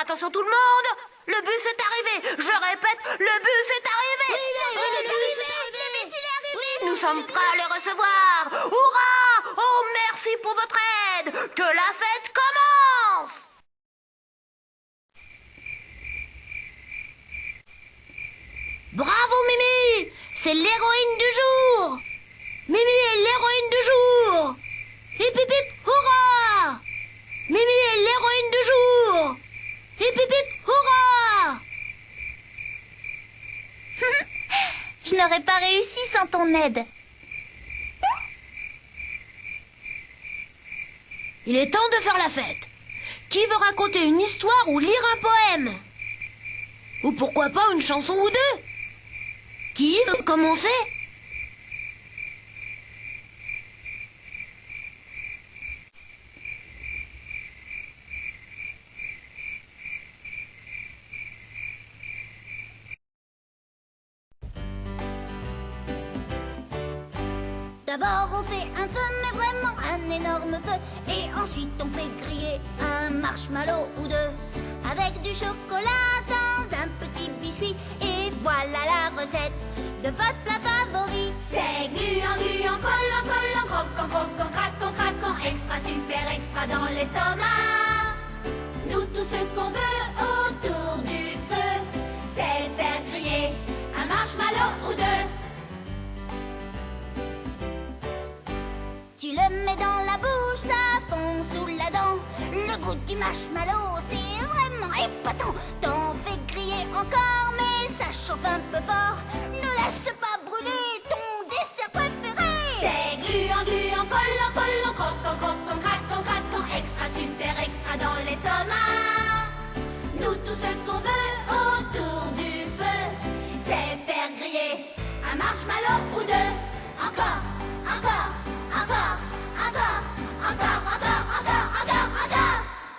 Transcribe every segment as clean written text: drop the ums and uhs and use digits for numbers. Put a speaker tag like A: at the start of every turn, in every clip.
A: attention tout le monde. Le bus est arrivé. Je répète, le bus est arrivé.
B: Oui, le bus est arrivé.
A: Nous sommes prêts à les recevoir. Hurrah! Oh, merci pour votre aide. Que la fête commence.
B: Bravo Mimi, c'est l'héroïne du jour. Mimi est l'héroïne du jour. Hip hip hip, hurrah. Mimi est l'héroïne du jour. Hip hip hip, hurrah.
C: Je n'aurais pas réussi sans ton aide.
B: Il est temps de faire la fête. Qui veut raconter une histoire ou lire un poème? Ou pourquoi pas une chanson ou deux? Qui veut commencer?
C: D'abord on fait un feu, mais vraiment un énorme feu. Et ensuite on fait griller un marshmallow ou deux. Avec du chocolat dans un petit biscuit. Et voilà la recette de votre plat favori.
A: C'est gluant, collant, croquant, craquant, extra, super, extra dans l'estomac. Nous tout ce qu'on veut autour du feu, c'est faire griller un marshmallow ou deux.
C: Tu le mets dans la bouche, ça fond sous la dent. Le goût du marshmallow, c'est vraiment épatant. T'en fais griller encore, mais ça chauffe un peu fort. Ne laisse pas brûler ton dessert préféré.
A: C'est gluant, collant, craquant, extra, super, extra dans l'estomac. Nous tout ce qu'on veut autour du feu, c'est faire griller un marshmallow ou deux. Encore.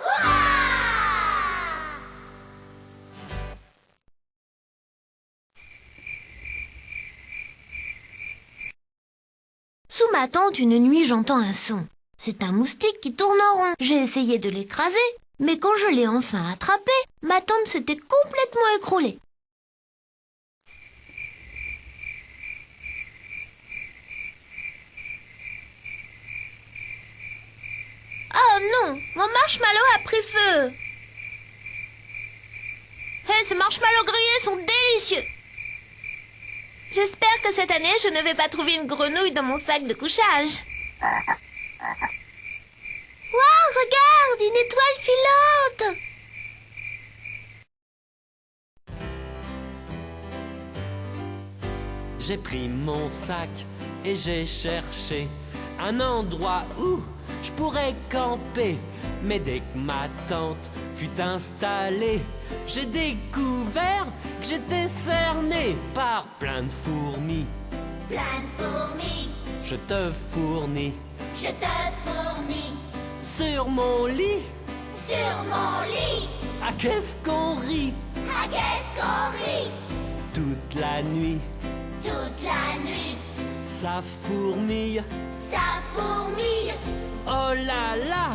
A: Hurrah!
B: Sous ma tente, une nuit, j'entends un son. C'est un moustique qui tourne en rond. J'ai essayé de l'écraser, mais quand je l'ai enfin attrapé, ma tente s'était complètement écroulée. Oh non, mon marshmallow a pris feu. Hé, ces marshmallows grillés sont délicieux. J'espère que cette année, je ne vais pas trouver une grenouille dans mon sac de couchage. Waouh, regarde, une étoile filante.
D: J'ai pris mon sac et j'ai cherché un endroit où je pourrais camper. Mais dès que ma tente fut installée, j'ai découvert que j'étais cerné par plein de fourmis.
C: Plein de fourmis,
D: Je te fournis
C: je te fournis.
D: sur mon lit.
C: Sur mon lit,
D: Ah, qu'est-ce qu'on rit
C: ah qu'est-ce qu'on rit.
D: toute la nuit.
C: Toute la nuit,
D: Ça fourmille,
C: ça fourmille.
D: oh là là.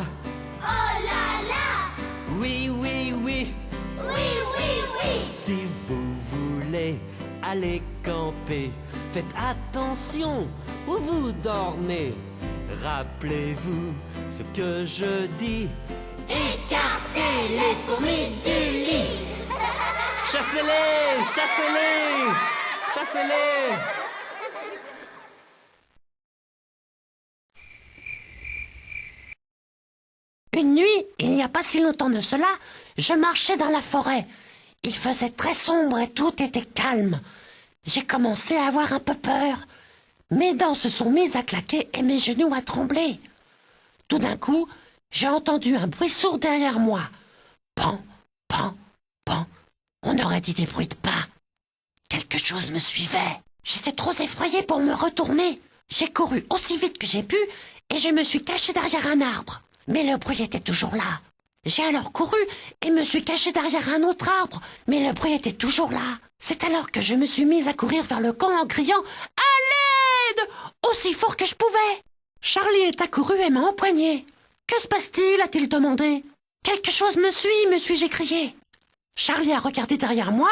C: Oh là là,
D: Oui, oui, oui.
C: oui, oui, oui.
D: Si vous voulez aller camper, faites attention où vous dormez. Rappelez-vous ce que je dis.
C: Écartez les fourmis du lit.
D: Chassez-les, chassez-les, chassez-les.
E: Une nuit, il n'y a pas si longtemps de cela, je marchais dans la forêt. Il faisait très sombre et tout était calme. J'ai commencé à avoir un peu peur. Mes dents se sont mises à claquer et mes genoux à trembler. Tout d'un coup, j'ai entendu un bruit sourd derrière moi. Pan, pan, pan. On aurait dit des bruits de pas. Quelque chose me suivait. J'étais trop effrayée pour me retourner. J'ai couru aussi vite que j'ai pu et je me suis cachée derrière un arbre. Mais le bruit était toujours là. J'ai alors couru et me suis cachée derrière un autre arbre, mais le bruit était toujours là. C'est alors que je me suis mise à courir vers le camp en criant « À l'aide !» aussi fort que je pouvais. Charlie est accouru et m'a empoigné. « Que se passe-t-il » a-t-il demandé. « Quelque chose me suit » me suis-je écrié. Charlie a regardé derrière moi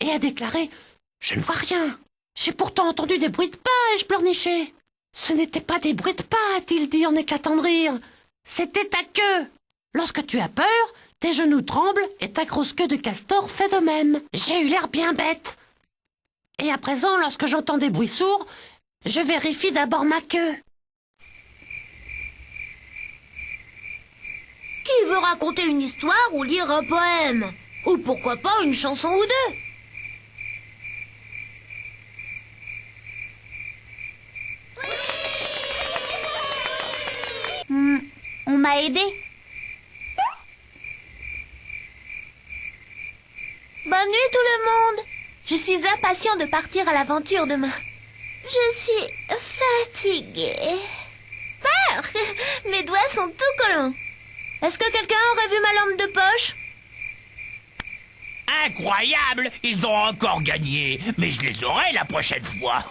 E: et a déclaré « Je ne vois rien. J'ai pourtant entendu des bruits de pas, ai-je pleurniché. Ce n'était pas des bruits de pas, a-t-il dit en éclatant de rire. C'était ta queue. Lorsque tu as peur, tes genoux tremblent et ta grosse queue de castor fait de même. J'ai eu l'air bien bête. Et à présent, lorsque j'entends des bruits sourds, je vérifie d'abord ma queue. »
B: Qui veut raconter une histoire ou lire un poème? Ou pourquoi pas une chanson ou deux?
C: On m'a aidé. Bonne nuit tout le monde. Je suis impatient de partir à l'aventure demain. Je suis fatiguée. Peur. Mes doigts sont tout collants.
B: Est-ce que quelqu'un aurait vu ma lampe de poche?
F: Incroyable! Ils ont encore gagné, mais je les aurai la prochaine fois.